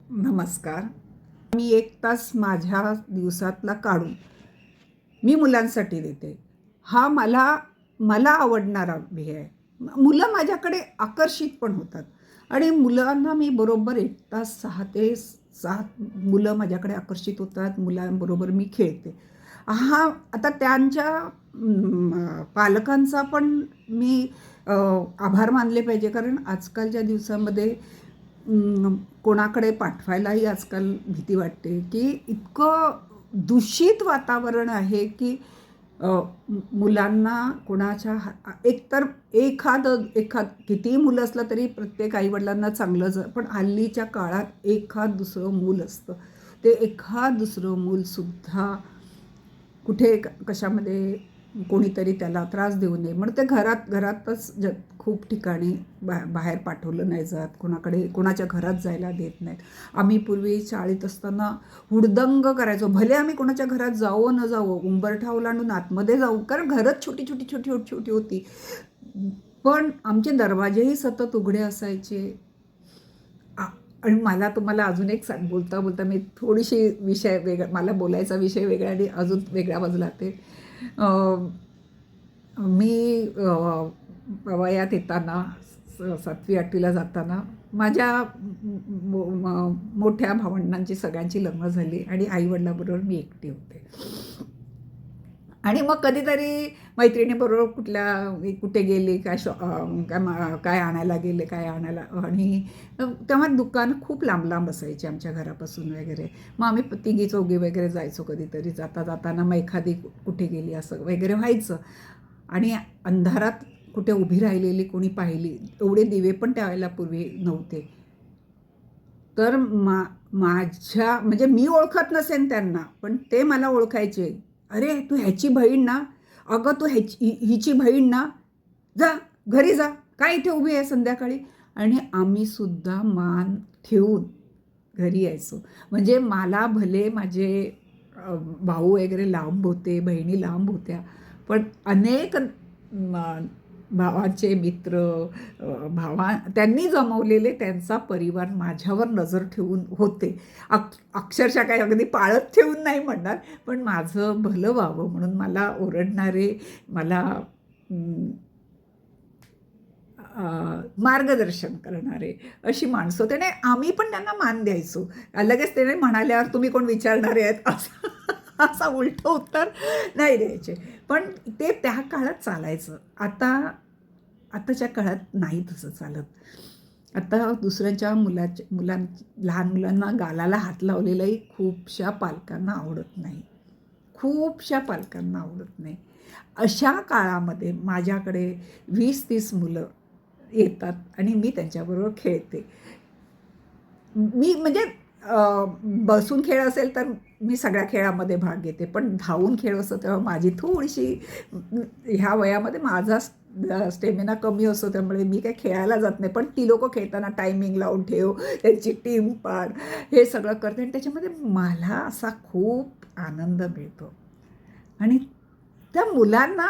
नमस्कार. मी 1 तास माझ्या दिवसातला काढून मी मुलांसाठी देते. हा मला मला आवडणारा ध्येय आहे. मुलं माझ्याकडे आकर्षित पण होतात आणि मुलांना मी बरोबर 1 तास 6 ते 7 मुलं माझ्याकडे आकर्षित होतात. मुलांबरोबर मी खेळते. आता त्यांच्या पालकांचा पण मी आभार मानले पाहिजे, कारण आजकालच्या दिवसामध्ये कोणाकडे पाठवायलाही आजकाल भीती वाटते, की इतकं दूषित वातावरण आहे, की अ, मुलांना कोणाच्या एकतर कितीही मुलं असलं तरी प्रत्येक आईवडिलांना चांगलं पण हल्लीच्या काळात एखाद दुसरं मूल असतं. ते एखाद दुसरं मूलसुद्धा कुठे कशामध्ये कोणीतरी त्याला त्रास देऊ नये म्हणून ते घरातच खूप ठिकाणी बाहेर पाठवलं नाही जात, कोणाच्या घरात जायला देत नाहीत. आम्ही पूर्वी शाळेत असताना हुडदंग करायचो, भले आम्ही कोणाच्या घरात जावो न जावो, उंबरठा ओलांडून आतमध्ये जाऊ, कारण घरच छोटी छोटी छोटी छोटी छोटी होती, पण आमचे दरवाजेही सतत उघडे असायचे. आणि मला तुम्हाला अजून एक बोलता बोलता मी थोडीशी विषय वेगळा, मला बोलायचा विषय वेगळा आणि अजून वेगळ्या बाजूला ते मी वयात येताना 7वी-8वीला जाताना माझ्या मोठ्या भावंडांची सगळ्यांची लग्न झाली आणि आईवडिलाबरोबर मी एकटी होते. आणि मग कधीतरी मैत्रिणीबरोबर कुठे गेली, काय आणायला गेले, काय आणायला, आणि तेव्हा दुकान खूप लांब लांब असायची आमच्या घरापासून वगैरे. मग आम्ही तिघी चौघी वगैरे जायचो कधीतरी, जाताना मग एखादी कुठे गेली असं वगैरे व्हायचं. आणि अंधारात कुठे उभी राहिलेली कोणी पाहिली, एवढे दिवे पण त्यावेळेला पूर्वी नव्हते, तर माझ्या म्हणजे मी ओळखत नसेन त्यांना, पण ते मला ओळखायचे. अरे तू ह्याची बहीण ना, अगं तू हिची बहीण ना, जा घरी जा, काय इथे उभी आहे संध्याकाळी. आणि आम्ही सुद्धा मान ठेवून घरी यायचो. म्हणजे मला भले माझे भाऊ वगैरे लांब होते, बहिणी लांब होत्या, पण अनेक भावाचे मित्र, त्यांनी जमवलेले त्यांचा परिवार माझ्यावर नजर ठेवून होते. अक्षरशः काही अगदी पाळत ठेवून नाही म्हणणार, पण माझं भलं व्हावं म्हणून मला ओरडणारे, मला मार्गदर्शन करणारे अशी माणसं होते. आणि आम्ही पण त्यांना मान द्यायचो. लगेच ते म्हणाल्यावर तुम्ही कोण विचारणारे आहेत असं असा उलटं उत्तर नाही द्यायचे, पण ते त्या काळात चालायचं. आताच्या काळात नाही तसं चालत. आता दुसऱ्यांच्या लहान मुलांना गालाला हात लावलेलाही खूपशा पालकांना आवडत नाही, अशा काळामध्ये माझ्याकडे 20-30 मुलं येतात आणि मी त्यांच्याबरोबर खेळते. मी म्हणजे बसून खेळ असेल तर मी सगळ्या खेळामध्ये भाग घेते, पण धावून खेळ असतो तेव्हा माझी थोडीशी, ह्या वयामध्ये माझा स्टेमिना कमी असतो, त्यामुळे मी काही खेळायला जात नाही. पण ती लोकं खेळताना टायमिंग लावून ठेव, त्यांची टीम पाड, हे सगळं करते आणि त्याच्यामध्ये मला असा खूप आनंद मिळतो. आणि त्या मुलांना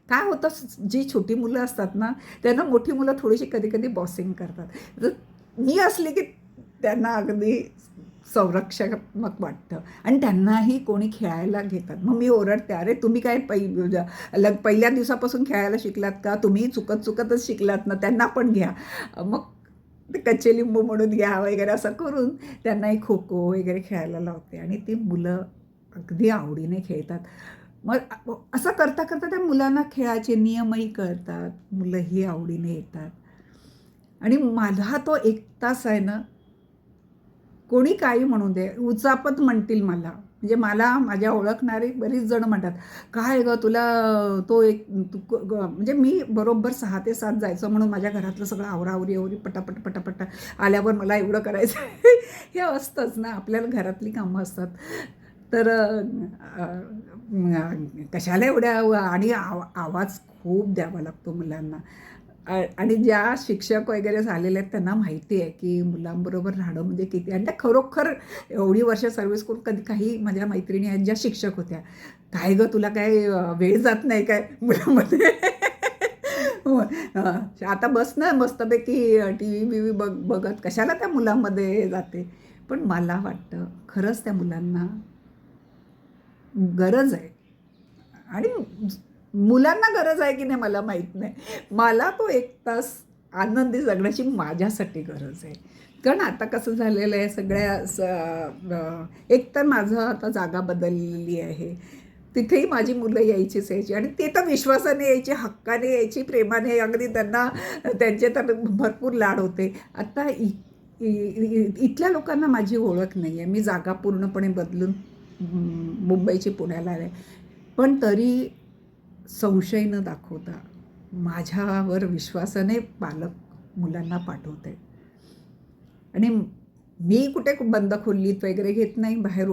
काय होतं, जी छोटी मुलं असतात ना, त्यांना मोठी मुलं थोडीशी कधी कधी बॉसिंग करतात. तर मी असली की त्यांना अगदी संरक्षणात्मक वाटतं आणि त्यांनाही कोणी खेळायला घेतात. मग मी ओरडते, अरे तुम्ही काय पहिल्या दिवसापासून खेळायला शिकलात का, तुम्ही चुकतच शिकलात ना, त्यांना पण घ्या. मग ते कच्चे लिंबू म्हणून घ्या वगैरे असं करून त्यांनाही खो खो वगैरे खेळायला लावते आणि ती मुलं अगदी आवडीने खेळतात. मग असं करता करता त्या मुलांना खेळाचे नियमही कळतात, मुलंही आवडीने येतात. आणि माझा तो 1 तास आहे ना, कोणी काही म्हणू दे, उचापत म्हणतील मला, म्हणजे मला माझ्या ओळखणारे बरीच जण म्हणतात, काय गं तुला तो म्हणजे मी बरोबर 6 ते 7 जायचं म्हणून माझ्या घरातलं सगळं आवरावरी पटापट पटापट आल्यावर मला एवढं करायचं हे असतंच ना, आपल्याला घरातली कामं असतात. तर कशाला एवढ्या, आणि आवाज खूप द्यावा लागतो मुलांना. आणि ज्या शिक्षक वगैरे झालेले आहेत त्यांना माहिती आहे की मुलांबरोबर राहणं म्हणजे किती, आणि त्या खरोखर एवढी वर्ष सर्व्हिस करून कधी काही माझ्या मैत्रिणी आहेत ज्या शिक्षक होत्या, काय गं तुला काय वेळ जात नाही काय मुलांमध्ये हो, आता बस ना मस्तपैकी टी व्ही बी व्ही बघत कशाला त्या मुलांमध्ये जाते. पण मला वाटतं खरंच त्या मुलांना गरज आहे. आणि मुलांना गरज आहे की नाही मला माहीत नाही. मला तो 1 तास आनंदी जगण्याची माझ्यासाठी गरज आहे. कारण आता कसं झालेलं आहे सगळ्या एकतर माझं आता जागा बदललेली आहे. तिथेही माझी मुलं यायचीच यायची आणि ते तर विश्वासाने यायची, हक्काने यायची, प्रेमाने. अगदी त्यांना त्यांचे तर भरपूर लाड होते. आता इथल्या लोकांना माझी ओळख नाही आहे. मी जागा पूर्णपणे बदलून मुंबईची पुण्याला आले. पण तरी संशय न दाखवता माझ्यावर विश्वासाने पालक मुलांना पाठवते. आणि मी कुठे बंद खोलीत वगैरे घेत नाही. बाहेर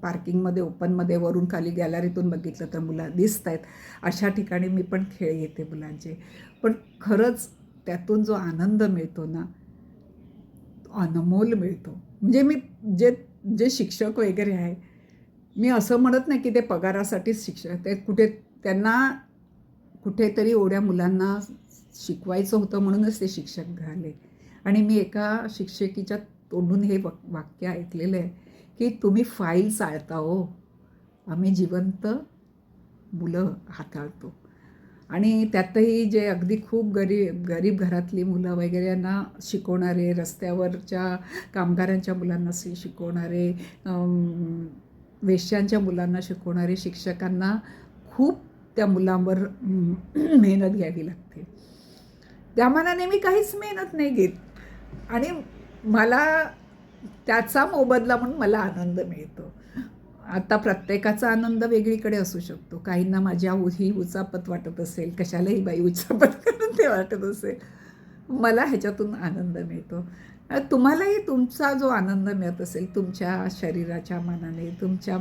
पार्किंगमध्ये ओपनमध्ये वरून खाली गॅलरीतून बघितलं तर मुलं दिसत आहेत, अशा ठिकाणी मी पण खेळ घेते मुलांचे. पण खरंच त्यातून जो आनंद मिळतो ना, तो अनमोल मिळतो. म्हणजे मी जे जे शिक्षक वगैरे आहे, मी असं म्हणत नाही की ते पगारासाठीच शिक्षक ते त्यांना कुठेतरी एवढ्या मुलांना शिकवायचं होतं म्हणूनच ते शिक्षक झाले. आणि मी एका शिक्षकीच्या तोंडून हे वाक्य ऐकलेलं आहे की तुम्ही फाईल चाळता हो, आम्ही जिवंत मुलं हाताळतो. आणि त्यातही जे अगदी खूप गरीब घरातली मुलं वगैरे यांना शिकवणारे, रस्त्यावरच्या कामगारांच्या मुलांना शिकवणारे, वेश्यांच्या मुलांना शिकवणारे शिक्षकांना खूप त्या मुलांवर मेहनत घ्यावी लागते. त्या मानाने मी काहीच मेहनत नाही घेत. आणि मला त्याचा मोबदला म्हणून मला आनंद मिळतो. आता प्रत्येकाचा आनंद वेगळीकडे असू शकतो. काहींना माझ्या ही उचापत वाटत असेल, कशाला ही बाई उचापत करून ते वाटत असेल. मला ह्याच्यातून आनंद मिळतो. तुम्हालाही तुमचा जो आनंद मिळत असेल तुमच्या शरीराच्या मानाने, तुमच्या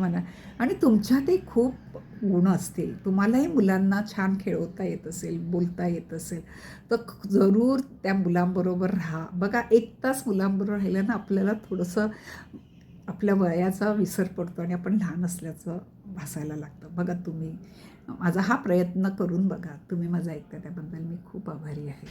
आणि तुमच्यातही खूप गुण असतील, तुम्हालाही मुलांना छान खेळवता येत असेल, बोलता येत असेल, तर जरूर त्या मुलांबरोबर राहा. बघा 1 तास मुलांबरोबर राहिलं ना आपल्याला थोडंसं आपल्या वयाचा विसर पडतो आणि आपण लहान असल्याचं भासायला लागतं. बघा तुम्ही माझा हा प्रयत्न करून बघा. तुम्ही माझं ऐकता त्याबद्दल मी खूप आभारी आहे.